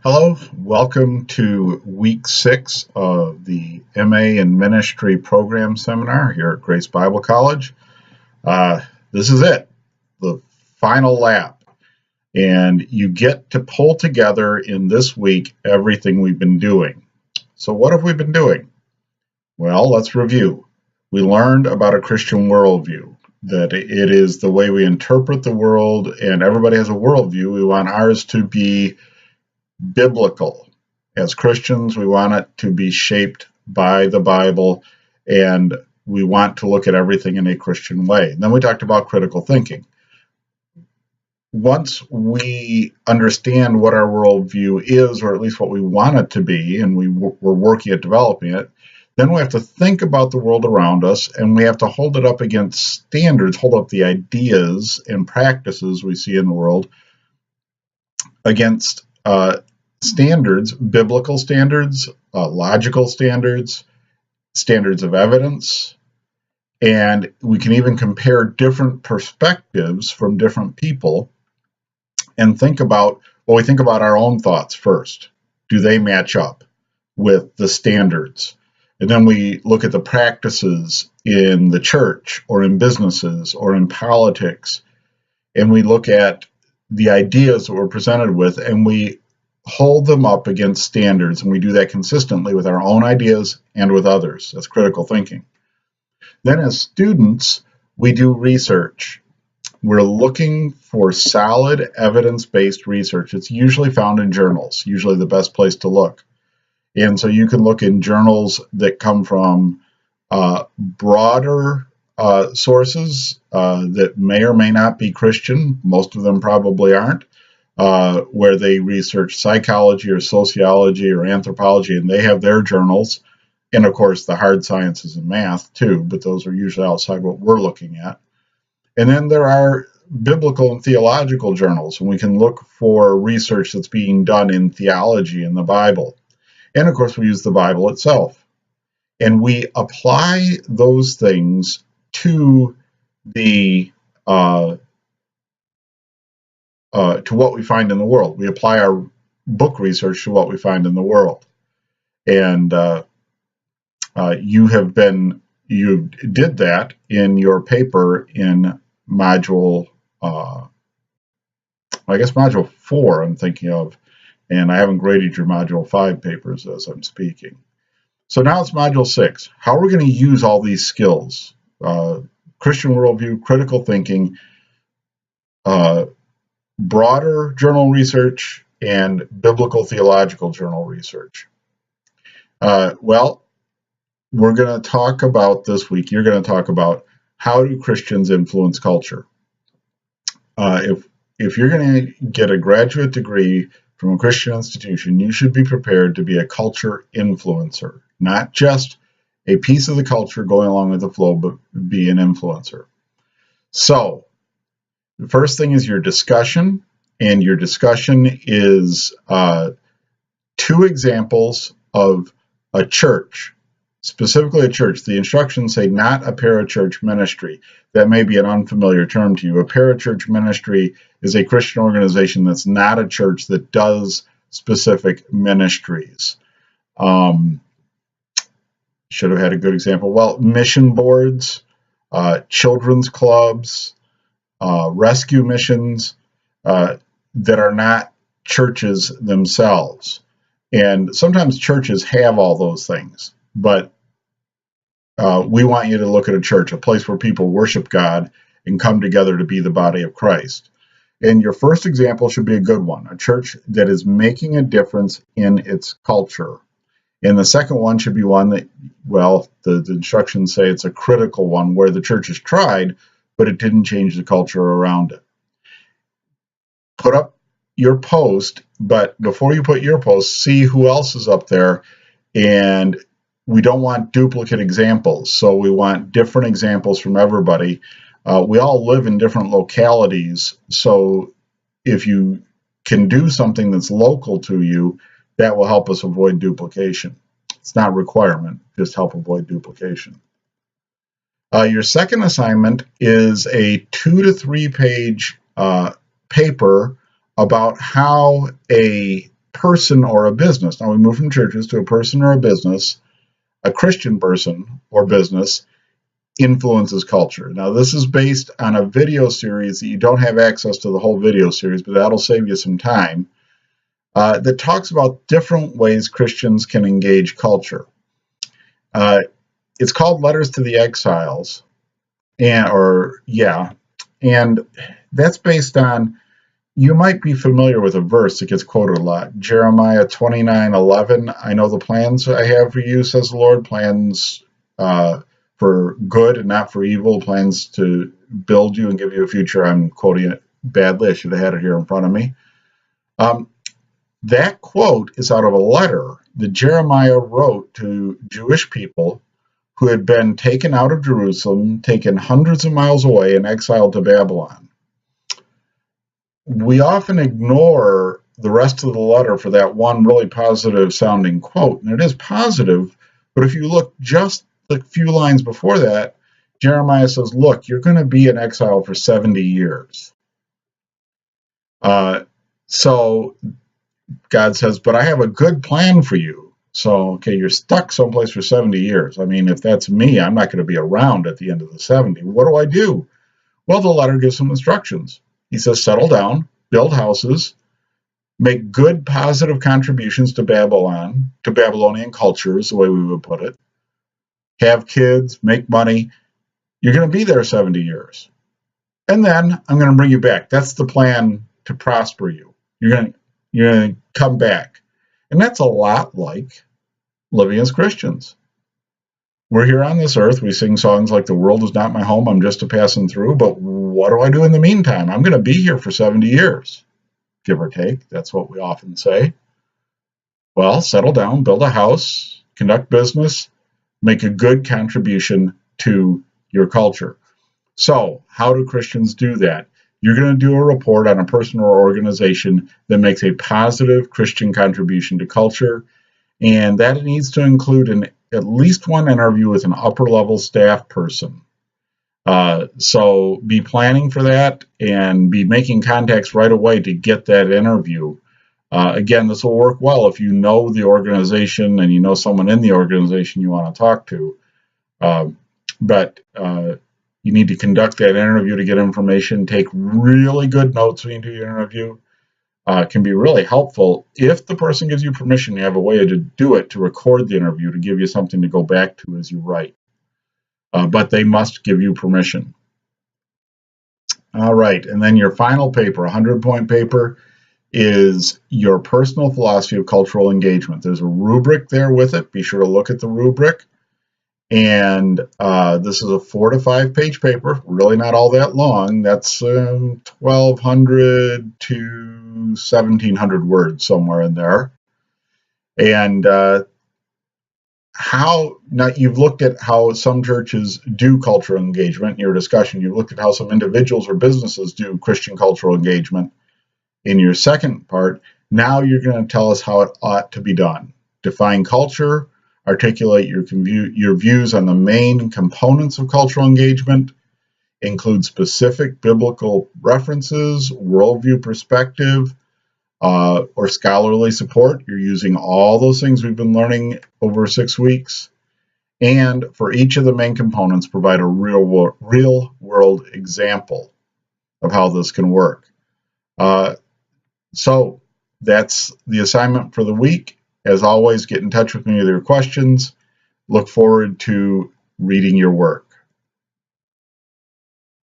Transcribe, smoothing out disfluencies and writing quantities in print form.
Hello, welcome to week 6 of the MA in Ministry program seminar here at Grace Bible College. This is it, the final lap, and you get to pull together in this week everything we've been doing. So what have we been doing? Well, let's review. We learned about a Christian worldview, that it is the way we interpret the world, and everybody has a worldview. We want ours to be biblical. As Christians, we want it to be shaped by the Bible, and we want to look at everything in a Christian way. And then we talked about critical thinking. Once we understand what our worldview is, or at least what we want it to be, and we're working at developing it, then we have to think about the world around us, and we have to hold it up against standards, hold up the ideas and practices we see in the world against standards, biblical standards, logical standards, standards of evidence, and we can even compare different perspectives from different people and think about our own thoughts first. Do they match up with the standards? And then we look at the practices in the church or in businesses or in politics, and we look at the ideas that we're presented with, and we hold them up against standards, and we do that consistently with our own ideas and with others. That's critical thinking. Then as students, we do research. We're looking for solid evidence-based research. It's usually found in journals, usually the best place to look. And so you can look in journals that come from broader sources that may or may not be Christian. Most of them probably aren't. Where they research psychology or sociology or anthropology, and they have their journals, and of course the hard sciences and math too, but those are usually outside what we're looking at. And then there are biblical and theological journals, and we can look for research that's being done in theology in the Bible. And of course we use the Bible itself, and we apply those things to the to what we find in the world. We apply our book research to what we find in the world. And you did that in your paper in module, module 4 I'm thinking of, and I haven't graded your module 5 papers as I'm speaking. So now it's module 6. How are we going to use all these skills? Christian worldview, critical thinking, broader journal research, and biblical theological journal research. Well, we're going to talk about this week, you're going to talk about how do Christians influence culture. If you're going to get a graduate degree from a Christian institution, you should be prepared to be a culture influencer, not just a piece of the culture going along with the flow, but be an influencer. So, the first thing is your discussion, and your discussion is 2 examples of a church, specifically a church. The instructions say not a parachurch ministry. That may be an unfamiliar term to you. A parachurch ministry is a Christian organization that's not a church that does specific ministries. Should have had a good example. Well, mission boards, children's clubs, rescue missions that are not churches themselves. And sometimes churches have all those things, but we want you to look at a church, a place where people worship God and come together to be the body of Christ. And your first example should be a good one, a church that is making a difference in its culture. And the second one should be one that, well, the instructions say it's a critical one, where the church has tried, but it didn't change the culture around it. Put up your post, but before you put your post, see who else is up there. And we don't want duplicate examples, so we want different examples from everybody. We all live in different localities, so if you can do something that's local to you, that will help us avoid duplication. It's not a requirement, just help avoid duplication. Your second assignment is a 2 to 3 page paper about how a person or a business. Now we move from churches to a person or a business. A Christian person or business influences culture. Now this is based on a video series that you don't have access to the whole video series, but that'll save you some time, that talks about different ways Christians can engage culture. It's called Letters to the Exiles, and that's based on, you might be familiar with a verse that gets quoted a lot, Jeremiah 29:11. I know the plans I have for you, says the Lord, plans for good and not for evil, plans to build you and give you a future. I'm quoting it badly. I should have had it here in front of me. That quote is out of a letter that Jeremiah wrote to Jewish people who had been taken out of Jerusalem, taken hundreds of miles away, and exiled to Babylon. We often ignore the rest of the letter for that one really positive sounding quote, and it is positive, but if you look just the few lines before that, Jeremiah says, look, you're going to be in exile for 70 years. So God says, but I have a good plan for you. So, okay, you're stuck someplace for 70 years. I mean, if that's me, I'm not going to be around at the end of the 70. What do I do? Well, the letter gives some instructions. He says, settle down, build houses, make good, positive contributions to Babylon, to Babylonian culture is the way we would put it. Have kids, make money. You're going to be there 70 years. And then I'm going to bring you back. That's the plan to prosper you. You're going to come back. And that's a lot like living as Christians. We're here on this earth. We sing songs like, the world is not my home, I'm just a passing through. But what do I do in the meantime? I'm going to be here for 70 years, give or take. That's what we often say. Well, settle down, build a house, conduct business, make a good contribution to your culture. So how do Christians do that? You're going to do a report on a person or organization that makes a positive Christian contribution to culture, and that needs to include at least one interview with an upper-level staff person. So be planning for that and be making contacts right away to get that interview. Again, this will work well if you know the organization and you know someone in the organization you want to talk to. But you need to conduct that interview to get information. Take really good notes when you do your interview. It can be really helpful. If the person gives you permission, you have a way to do it, to record the interview, to give you something to go back to as you write. But they must give you permission. All right, and then your final paper, 100-point paper, is your personal philosophy of cultural engagement. There's a rubric there with it. Be sure to look at the rubric. And this is a 4 to 5 page paper, really not all that long. That's 1,200 to 1,700 words, somewhere in there. And now you've looked at how some churches do cultural engagement in your discussion. You've looked at how some individuals or businesses do Christian cultural engagement in your second part. Now you're going to tell us how it ought to be done. Define culture, articulate your views on the main components of cultural engagement, include specific biblical references, worldview perspective, or scholarly support. You're using all those things we've been learning over 6 weeks. And for each of the main components, provide a real world example of how this can work. So that's the assignment for the week. As always, get in touch with me with your questions. Look forward to reading your work.